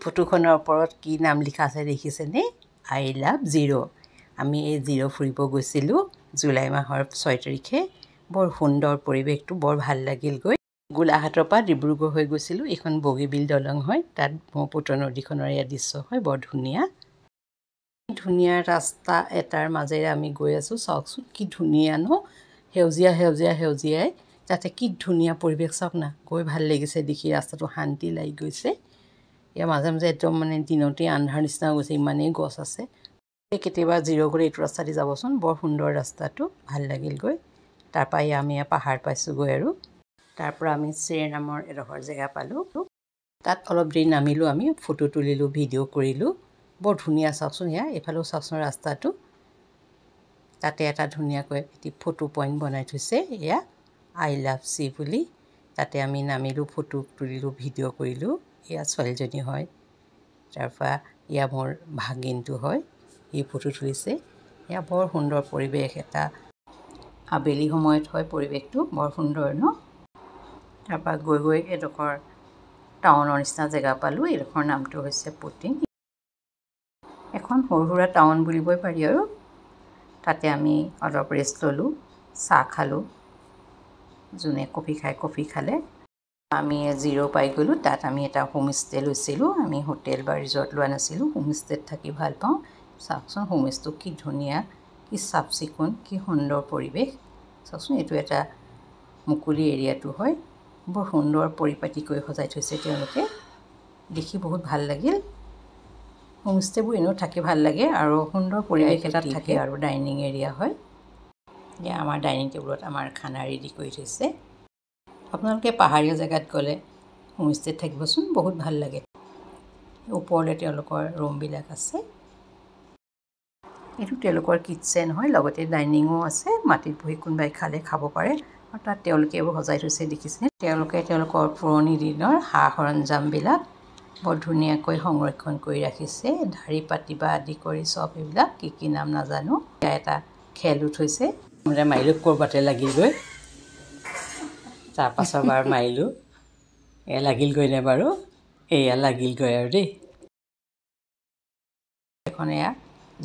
ফটোখনৰ ওপৰত কি নাম লিখা আছে দেখিছেনে? I love zero'. আমি এই জিৰ' ফুৰিব গৈছিলোঁ জুলাই মাহৰ 6 তাৰিখে। বৰ সুন্দৰ পৰিৱেশটো, বৰ ভাল লাগিল গৈ। গোলাঘাটৰ পৰা ডিব্ৰুগড় হৈ গৈছিলোঁ। এইখন বগীবিল দলং হয়, তাত ব্ৰহ্মপুত্ৰ নদীখনৰ এয়া দৃশ্য হয়, বৰ ধুনীয়া। ধুনীয়া ৰাস্তা এটাৰ মাজেৰে আমি গৈ আছোঁ। চাওকচোন কি ধুনীয়া ন, সেউজীয়া সেউজীয়া সেউজীয়াই তাতে কি ধুনীয়া পৰিৱেশ চাওক না, গৈ ভাল লাগিছে দেখি, ৰাস্তাটো শান্তি লাগি গৈছে। ইয়াৰ মাজে মাজে একদম মানে দিনতেই আন্ধাৰ নিচিনা গৈছে, ইমানেই গছ আছে। কেতিয়াবা জিৰ' গ'লে এইটো ৰাস্তা দি যাবচোন, বৰ সুন্দৰ ৰাস্তাটো, ভাল লাগিল গৈ। তাৰপৰা আমি পাহাৰ পাইছোঁগৈ আৰু তাৰপৰা আমি চেৰ নামৰ এডোখৰ জেগা পালোঁ। তাত অলপ দেৰি নামিলোঁ, আমি ফটো তুলিলোঁ, ভিডিঅ' কৰিলোঁ। বৰ ধুনীয়া চাওকচোন, এয়া এইফালেও চাওকচোন ৰাস্তাটো, তাতে এটা ধুনীয়াকৈ এটি ফটো পইণ্ট বনাই থৈছে, এয়া আই লাভ চি বুলি। তাতে আমি নামিলোঁ, ফটো তুলিলোঁ, ভিডিঅ' কৰিলোঁ। এয়া ছোৱালীজনী হয়, তাৰপৰা এয়া মোৰ ভাগিনটো হয়, সি ফটো তুলিছে। এয়া বৰ সুন্দৰ পৰিৱেশ এটা, আবেলি সময়ত হয় পৰিৱেশটো, বৰ সুন্দৰ ন। তাৰপৰা গৈ গৈ এডোখৰ টাউনৰ নিচিনা জেগা পালোঁ। এইডোখৰ নামটো হৈছে পুটিং, এখন সৰু সুৰা টাউন বুলিবই পাৰি আৰু। তাতে আমি অলপ ৰেষ্ট ল'লোঁ, চাহ খালোঁ, যোনে কফি খায় কফি খালে। আমি জিৰ' পাই গ'লোঁ। তাত আমি এটা হোমষ্টে লৈছিলোঁ। আমি হোটেল বা ৰিজৰ্ট লোৱা নাছিলোঁ, হোমষ্টেত থাকি ভাল পাওঁ। চাওকচোন হোমষ্টেটো কি ধুনীয়া, কি চাফ চিকুণ, কি সুন্দৰ পৰিৱেশ চাওকচোন। এইটো এটা মুকলি এৰিয়াটো হয়, বৰ সুন্দৰ পৰিপাটিকৈ সজাই থৈছে তেওঁলোকে, দেখি বহুত ভাল লাগিল। হোমষ্টেবোৰ এনেও থাকি ভাল লাগে আৰু সুন্দৰ পৰিৱেশ এটাত থাকে আৰু ডাইনিং এৰিয়া হয়। এয়া আমাৰ ডাইনিং টেবুলত আমাৰ খানা ৰেডি কৰি থৈছে। আপোনালোকে পাহাৰীয়া জেগাত গ'লে হোমষ্টেত থাকিবচোন, বহুত ভাল লাগে। ওপৰলৈ তেওঁলোকৰ ৰুমবিলাক আছে। এইটো তেওঁলোকৰ কিটচেন হয়, লগতে ডাইনিঙো আছে, মাটিত বহি কোনোবাই খালে খাব পাৰে। আৰু তাত তেওঁলোকে এইবোৰ সজাই থৈছে দেখিছেনে। তেওঁলোকে তেওঁলোকৰ পুৰণি দিনৰ সা সৰঞ্জামবিলাক বৰ ধুনীয়াকৈ সংৰক্ষণ কৰি ৰাখিছে, ঢাৰি পাতি বা আদি কৰি চব এইবিলাক, কি কি নাম নাজানো। এয়া এটা খেলো থৈছে, মাৰিলোঁ ক'ৰবাতে লাগিলগৈ, তাৰপাছৰ বাৰ মাৰিলোঁ, এয়া লাগিলগৈনে বাৰু, এয়া লাগিলগৈ আৰু দেই। এখন এয়া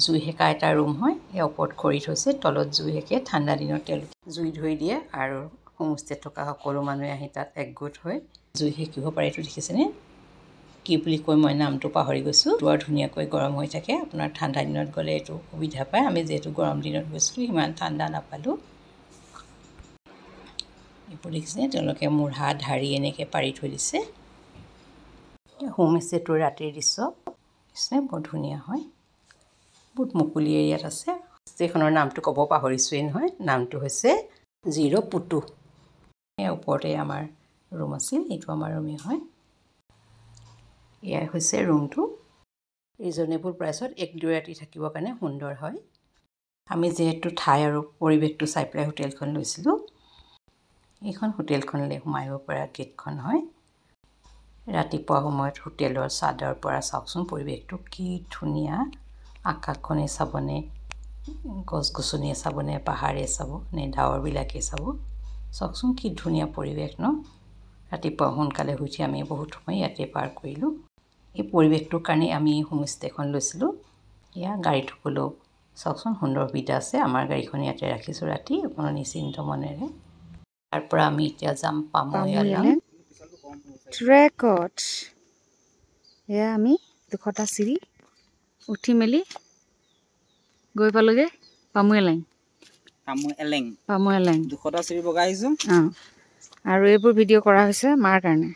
জুই সেকা এটা ৰুম হয়, এয়া ওপৰত খৰি থৈছে, তলত জুই সেকে, ঠাণ্ডা দিনত তেওঁলোকে জুই ধৰি দিয়ে আৰু হোমষ্টেত থকা সকলো মানুহে আহি তাত একগোট হৈ জুই সেকিব পাৰে। এইটো দেখিছেনে, কি বুলি কৈ মই নামটো পাহৰি গৈছোঁ। বৰ ধুনীয়াকৈ গৰম হৈ থাকে, আপোনাৰ ঠাণ্ডা দিনত গ'লে এইটো সুবিধা পায়। আমি যিহেতু গৰম দিনত গৈছিলোঁ, সিমান ঠাণ্ডা নাপালোঁ। এইবোৰ দেখিছেনে, তেওঁলোকে মূঢ়া ঢাৰি এনেকৈ পাৰি থৈ দিছে। হোমষ্টেটোৰ ৰাতিৰ দৃশ্য দেখিছেনে, বৰ ধুনীয়া হয়, বহুত মুকলি এৰিয়াত আছে। হোমষ্টেখনৰ নামটো ক'ব পাহৰিছোৱেই নহয়, নামটো হৈছে জিৰ' পুটু। এয়া ওপৰতে আমাৰ ৰুম আছিল, এইটো আমাৰ ৰুমেই হয়। এয়াই হৈছে ৰুমটো, ৰিজনেবল প্ৰাইচত 1-2 ৰাতি থাকিবৰ কাৰণে সুন্দৰ হয়। আমি যিহেতু ঠাই আৰু পৰিৱেশটো চাই পেলাই হোটেলখন লৈছিলোঁ। এইখন হোটেলখনলৈ সোমাই আহিব পৰা গেটখন হয়। ৰাতিপুৱা সময়ত হোটেলৰ ছাদৰ পৰা চাওকচোন পৰিৱেশটো কি ধুনীয়া, আকাশখনে চাবনে, গছ গছনিয়ে চাবনে, পাহাৰে চাব নে ডাৱৰবিলাকে চাব, চাওকচোন কি ধুনীয়া পৰিৱেশ ন। ৰাতিপুৱা সোনকালে উঠি আমি বহুত সময় ইয়াতে পাৰ কৰিলোঁ। এই পৰিৱেশটোৰ কাৰণে আমি হোমষ্টেখন লৈছিলোঁ। এয়া গাড়ী থ'বলৈও চাওকচোন সুন্দৰ সুবিধা আছে। আমাৰ গাড়ীখন ইয়াতে ৰাখিছোঁ ৰাতি, আপোনাৰ নিশ্চিন্ত মনেৰে। তাৰপৰা আমি এতিয়া যাম পামুয়ালাং ট্ৰেকত। এয়া আমি 200টা চিৰি উঠি মেলি গৈ পালোঁগৈ পামুয়ালাং। 200টা চিৰি বগাই আহিছোঁ। আৰু এইবোৰ ভিডিঅ' কৰা হৈছে মাৰ কাৰণে।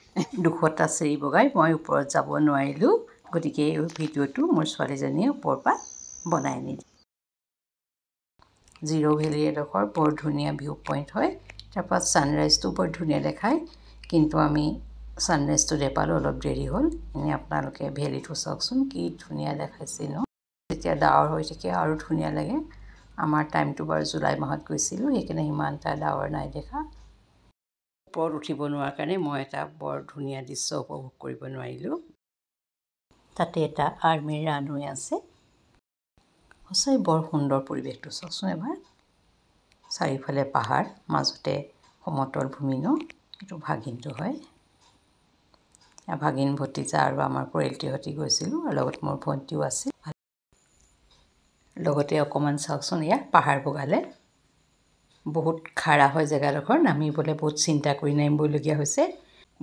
200টা চিৰি বগাই মই ওপৰত যাব নোৱাৰিলোঁ, গতিকে এই ভিডিঅ'টো মোৰ ছোৱালীজনীয়ে ওপৰৰ পৰা বনাই নিদিয়ে। জিৰ' ভেলী এডোখৰ বৰ ধুনীয়া ভিউ পইণ্ট হয়। তাৰপৰা ছানৰাইজটো বৰ ধুনীয়া দেখায়, কিন্তু আমি ছানৰাইজটো নেপালোঁ, অলপ দেৰি হ'ল। এনেই আপোনালোকে ভেলীটো চাওকচোন কি ধুনীয়া দেখাইছে ন। যেতিয়া ডাৱৰ হৈ থাকে আৰু ধুনীয়া লাগে। আমাৰ টাইমটো বাৰু জুলাই মাহত গৈছিলোঁ, সেইকাৰণে ইমান এটা ডাৱৰ নাই দেখা। ওপৰত উঠিব নোৱাৰাৰ কাৰণে মই এটা বৰ ধুনীয়া দৃশ্য উপভোগ কৰিব নোৱাৰিলোঁ। তাতে এটা আৰ্মিৰ ৰানৱে আছে, সঁচাই বৰ সুন্দৰ পৰিৱেশটো চাওকচোন এবাৰ। চাৰিওফালে পাহাৰ, মাজতে সমতল ভূমি ন, এইটো ভাগিনটো হয়। ভাগিন ভতিজা আৰু আমাৰ পৰিয়ালটিহঁতি গৈছিলোঁ আৰু লগত মোৰ ভণ্টিও আছিল। লগতে অকণমান চাওকচোন, ইয়াত পাহাৰ বগালে বহুত খাৰা হয় জেগাডোখৰ, নামিবলৈ বহুত চিন্তা কৰি নামিবলগীয়া হৈছে।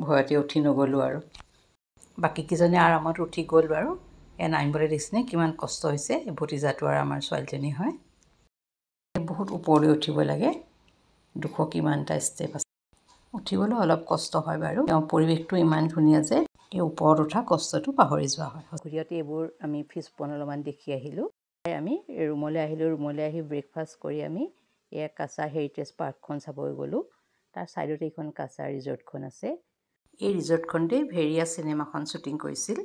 ভয়তে উঠি নগ'লোঁ আৰু বাকীকেইজনে আৰামত উঠি গ'ল বাৰু। নামিবলৈ দেখিছেনে কিমান কষ্ট হৈছে। ভতিজাটো আৰু আমাৰ ছোৱালীজনী হয়। বহুত ওপৰলৈ উঠিব লাগে, 200 কিমানটা ষ্টেপ আছে। উঠিবলৈ অলপ কষ্ট হয় বাৰু। তেওঁ পৰিৱেশটো ইমান ধুনীয়া যে এই ওপৰত উঠা কষ্টটো পাহৰি যোৱা হয়। ঘূৰিয়াতে এইবোৰ আমি ফিছ পণ্ড অলপমান দেখি আহিলোঁ। আমি ৰুমলৈ আহিলোঁ। ৰুমলৈ আহি ব্ৰেকফাষ্ট কৰি আমি এয়া কাছা হেৰিটেজ পাৰ্কখন চাবলৈ গ'লোঁ। তাৰ ছাইডতে এইখন কাছা ৰিজৰ্টখন আছে। এই ৰিজৰ্টখনতে ভেৰিয়া চিনেমাখন শ্বুটিং কৰিছিল।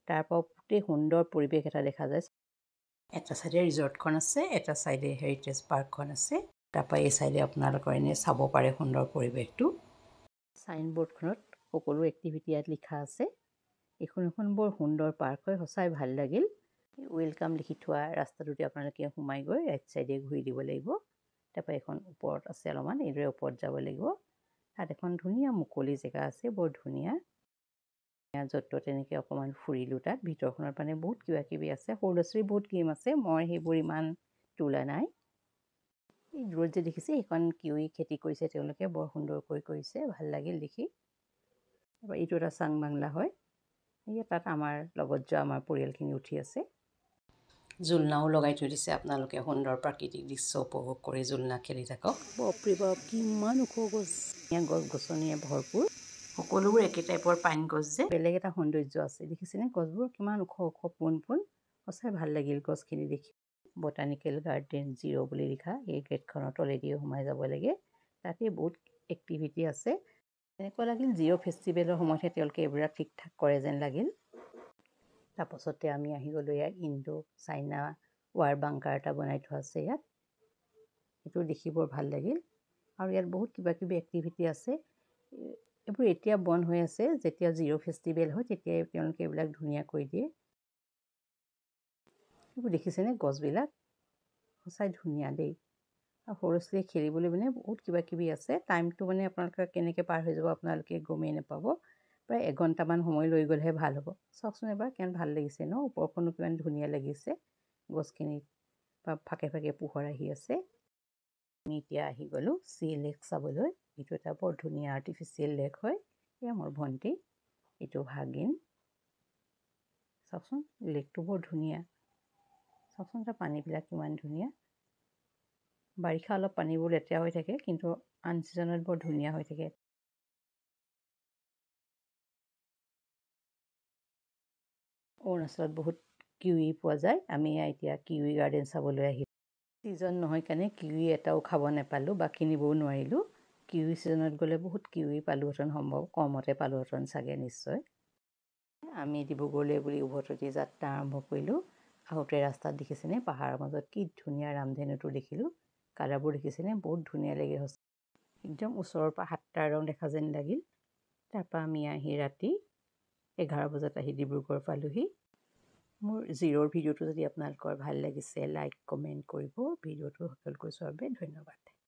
তাৰপৰা গোটেই সুন্দৰ পৰিৱেশ এটা দেখা যায়। এটা চাইডে ৰিজৰ্টখন আছে, এটা চাইডে হেৰিটেজ পাৰ্কখন আছে। তাৰপৰা এই চাইডে আপোনালোকৰ এনেই চাব পাৰে সুন্দৰ পৰিৱেশটো। চাইনবোৰ্ডখনত সকলো এক্টিভিটি ইয়াত লিখা আছে। এইখন বৰ সুন্দৰ পাৰ্ক হয়, সঁচাই ভাল লাগিল। ৱেলকাম লিখি থোৱা ৰাস্তাটোতে আপোনালোকে সোমাই গৈ ৰাইট চাইডে ঘূৰি দিব লাগিব। তাৰপৰা এখন ওপৰত আছে অলপমান, এইদৰে ওপৰত যাব লাগিব। তাত এখন ধুনীয়া মুকলি জেগা আছে, বৰ ধুনীয়া। য'ত তেনেকৈ অকণমান ফুৰিলোঁ। তাত ভিতৰখনত মানে বহুত কিবা কিবি আছে, সৰু ল'ৰা ছোৱালীৰ বহুত গেম আছে। মই সেইবোৰ ইমান তোলা নাই। এই দূৰত যে দেখিছে সেইখন কিউই খেতি কৰিছে তেওঁলোকে, বৰ সুন্দৰকৈ কৰিছে, ভাল লাগিল দেখি। তাৰপৰা এইটো এটা চাং বাংলা হয়। তাত আমাৰ লগত যোৱা আমাৰ পৰিয়ালখিনি উঠি আছে। জোলনাও লগাই থৈ দিছে, আপোনালোকে সুন্দৰ প্ৰাকৃতিক দৃশ্য উপভোগ কৰি জোলনা খেলি থাকক। বাপৰে বাপ, কিমান ওখ গছ, গছ গছনিয়ে ভৰপূৰ। সকলোবোৰ একে টাইপৰ পাইন গছ যে, বেলেগ এটা সৌন্দৰ্য আছে। দেখিছেনে গছবোৰ কিমান ওখ ওখ পোন পোন, সঁচাই ভাল লাগিল গছখিনি দেখি। বটানিকেল গাৰ্ডেন 0 বুলি লিখা এই গেটখনৰ তলেদিয়ে সোমাই যাব লাগে। তাতে বহুত এক্টিভিটি আছে। এনেকুৱা লাগিল 0 ফেষ্টিভেলৰ সময়তহে তেওঁলোকে এইবিলাক ঠিক ঠাক কৰে যেন লাগিল। তাৰপাছতে আমি আহি গ'লোঁ ইয়াত ইণ্ডো চাইনা ৱাৰ বাংকাৰ এটা বনাই থোৱা আছে ইয়াত। সেইটো দেখি বৰ ভাল লাগিল। আৰু ইয়াত বহুত কিবা কিবি এক্টিভিটি আছে। এইবোৰ এতিয়া বন্ধ হৈ আছে, যেতিয়া 0 ফেষ্টিভেল হয় তেতিয়াই তেওঁলোকে এইবিলাক ধুনীয়া কৰি দিয়ে। এইবোৰ দেখিছেনে গছবিলাক, সঁচাই ধুনীয়া দেই। আৰু সৰু ছোৱালীয়ে খেলিবলৈ মানে বহুত কিবা কিবি আছে। টাইমটো মানে আপোনালোকে কেনেকৈ পাৰ হৈ যাব আপোনালোকে গমেই নাপাব। প্ৰায় 1 ঘণ্টামান সময় লৈ গ'লেহে ভাল হ'ব। চাওকচোন এবাৰ কিমান ভাল লাগিছে ন, ওপৰখনো কিমান ধুনীয়া লাগিছে। গছখিনিত ফাকে ফাকে পোহৰ আহি আছে। আমি এতিয়া আহি গ'লোঁ চি লেক চাবলৈ। এইটো এটা বৰ ধুনীয়া আৰ্টিফিচিয়েল লেক হয়। এয়া মোৰ ভণ্টি, এইটো ভাগিন। চাওকচোন লেকটো বৰ ধুনীয়া। চাওকচোন তাৰ পানীবিলাক কিমান ধুনীয়া। বাৰিষা অলপ পানীবোৰ লেতেৰা হৈ থাকে, কিন্তু আন ছিজনত বৰ ধুনীয়া হৈ থাকে। অৰুণাচলত বহুত কিউই পোৱা যায়। আমি এতিয়া কিউই গাৰ্ডেন চাবলৈ আহিলোঁ। ছিজন নহয় কাৰণে কিউই এটাও খাব নাপালোঁ বা কিনিবও নোৱাৰিলোঁ। কিউই ছিজনত গ'লে বহুত কিউই পালোহেঁতেন, সম্ভৱ কমতে পালোহেঁতেন চাগে নিশ্চয়। আমি ডিব্ৰুগড়লৈ বুলি উভততি যাত্ৰা আৰম্ভ কৰিলোঁ। আহোঁতে ৰাস্তাত দেখিছেনে পাহাৰৰ মাজত কি ধুনীয়া ৰামধেনুটো দেখিলোঁ। কালাৰবোৰ দেখিছেনে বহুত ধুনীয়া লাগে। একদম ওচৰৰ পৰা 7টা ৰং দেখা যেন লাগিল। তাৰপৰা আমি আহি ৰাতি 11 বজাত আহি ডিব্ৰুগড় পালোঁহি। মোৰ 0ৰ ভিডিঅ'টো যদি আপোনালোকৰ ভাল লাগিছে লাইক কমেণ্ট কৰিব। ভিডিঅ'টো সকলোকৈ চোৱাৰ বাবে ধন্যবাদ।